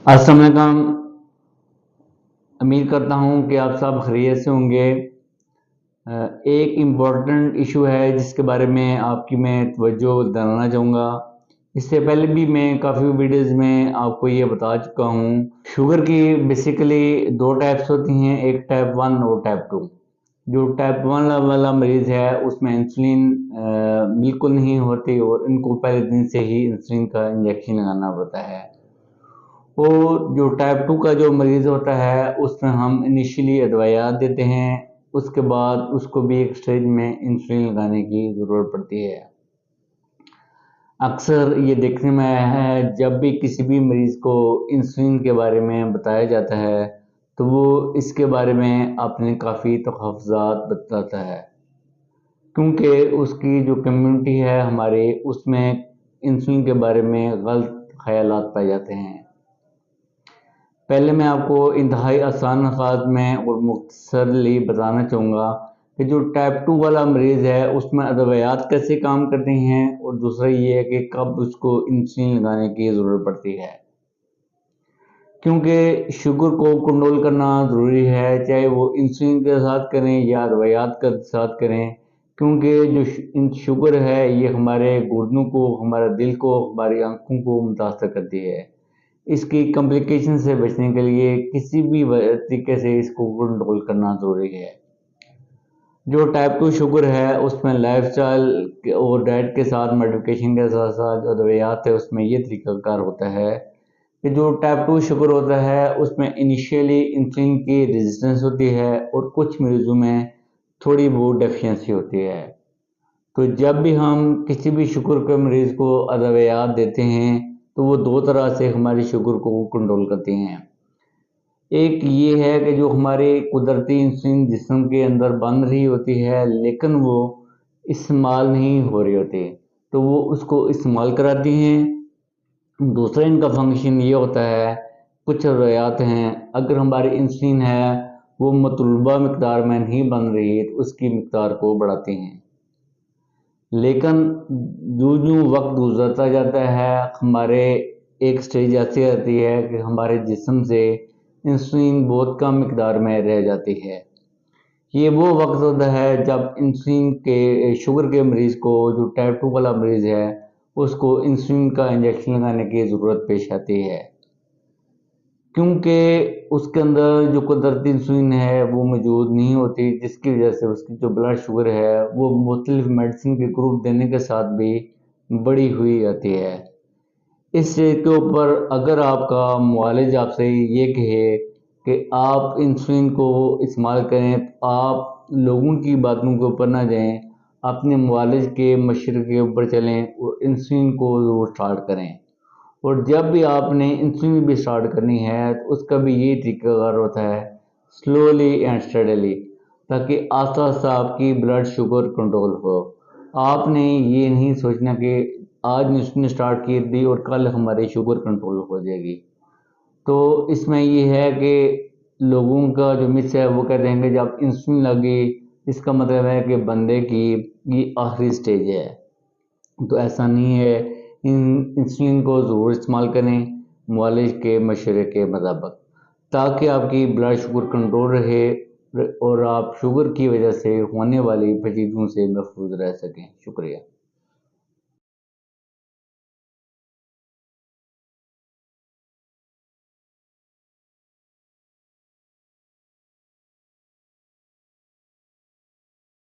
अस्सलाम वालेकुम। उम्मीद करता हूँ कि आप सब खैरियत से होंगे। एक इम्पॉर्टेंट इशू है जिसके बारे में आपकी मैं तवज्जो दिलाना चाहूँगा। इससे पहले भी मैं काफ़ी वीडियोज़ में आपको ये बता चुका हूँ। शुगर की बेसिकली दो टाइप्स होती हैं, एक टाइप 1 और टाइप 2। जो टाइप 1 वाला मरीज़ है उसमें इंसुलिन बिल्कुल नहीं होती और इनको पहले दिन से ही इंसुलिन का इंजेक्शन लगाना पड़ता है। और जो टाइप 2 का जो मरीज़ होता है उसमें हम इनिशियली दवाइयाँ देते हैं, उसके बाद उसको भी एक स्टेज में इंसुलिन लगाने की ज़रूरत पड़ती है। अक्सर ये देखने में आया है जब भी किसी भी मरीज़ को इंसुलिन के बारे में बताया जाता है तो वो इसके बारे में अपने काफ़ी तहफ़्फ़ुज़ात बताता है, क्योंकि उसकी जो कम्युनिटी है हमारे उसमें इंसुलिन के बारे में गलत ख़यालात पाए जाते हैं। पहले मैं आपको इंतहाई आसान अल्फाज में और मुख्तसरली बताना चाहूँगा कि जो टाइप 2 वाला मरीज़ है उसमें अद्वियात कैसे काम करती हैं, और दूसरा ये है कि कब उसको इंसुलिन लगाने की ज़रूरत पड़ती है। क्योंकि शुगर को कंट्रोल करना ज़रूरी है, चाहे वो इंसुलिन के साथ करें या अद्वियात के साथ करें, क्योंकि जो शुगर है ये हमारे गुर्दों को, हमारे दिल को, हमारी आँखों को मुतासर करती है। इसकी कॉम्प्लिकेशन से बचने के लिए किसी भी तरीके से इसको कंट्रोल करना ज़रूरी है। जो टाइप 2 शुगर है उसमें लाइफस्टाइल और डाइट के साथ मॉडिफिकेशन के साथ साथ जो अद्वियात है उसमें ये तरीक़ाकार होता है कि जो टाइप 2 शुगर होता है उसमें इनिशियली इंसुलिन की रेजिस्टेंस होती है और कुछ मरीज़ों में थोड़ी बहुत डेफिशिएंसी होती है। तो जब भी हम किसी भी शुगर के मरीज़ को अद्वियात देते हैं तो वो दो तरह से हमारी शुगर को कंट्रोल करती हैं। एक ये है कि जो हमारे कुदरती इंसुलिन जिस्म के अंदर बन रही होती है लेकिन वो इस्तेमाल नहीं हो रही होती, तो वो उसको इस्तेमाल कराती हैं। दूसरा इनका फंक्शन ये होता है, कुछ अद्वियात हैं अगर हमारी इंसुलिन है वो मतलूबा मिकदार में नहीं बन रही तो उसकी मिकदार को बढ़ाती हैं। लेकिन यूँ वक्त गुजरता जाता है हमारे एक स्टेज ऐसी आती है कि हमारे जिस्म से इंसुलिन बहुत कम मिकदार में रह जाती है। ये वो वक्त होता है जब इंसुलिन के शुगर के मरीज़ को, जो टाइप 2 वाला मरीज़ है उसको इंसुलिन का इंजेक्शन लगाने की ज़रूरत पेश आती है, क्योंकि उसके अंदर जो कुदरती इंसुलिन है वो मौजूद नहीं होती, जिसकी वजह से उसकी जो ब्लड शुगर है वो मुख्तलिफ मेडिसिन के ग्रुप देने के साथ भी बढ़ी हुई आती है। इस चीज़ के ऊपर अगर आपका मुआलिज आपसे ये कहे कि आप इंसुलिन को इस्तेमाल करें तो आप लोगों की बातों के ऊपर ना जाएं, अपने मुआलिज के मशवरे के ऊपर चलें और इंसुलिन को ज़रूर स्टार्ट करें। और जब भी आपने इंसुलिन भी स्टार्ट करनी है तो उसका भी यही तरीक़ाकार होता है, स्लोली एंड स्टडीली, ताकि आस्ता आस्ता आपकी ब्लड शुगर कंट्रोल हो। आपने ये नहीं सोचना कि आज इंसुलिन स्टार्ट की दी और कल हमारी शुगर कंट्रोल हो जाएगी। तो इसमें ये है कि लोगों का जो मिस है वो कहते हैं कि जब इंसुलिन लगी इसका मतलब है कि बंदे की ये आखिरी स्टेज है। तो ऐसा नहीं है, इंसुलिन को ज़रूर इस्तेमाल करें मुआलिज के मशवरे के मुताबिक, ताकि आपकी ब्लड शुगर कंट्रोल रहे और आप शुगर की वजह से होने वाली पेचीदगियों से महफूज रह सकें। शुक्रिया।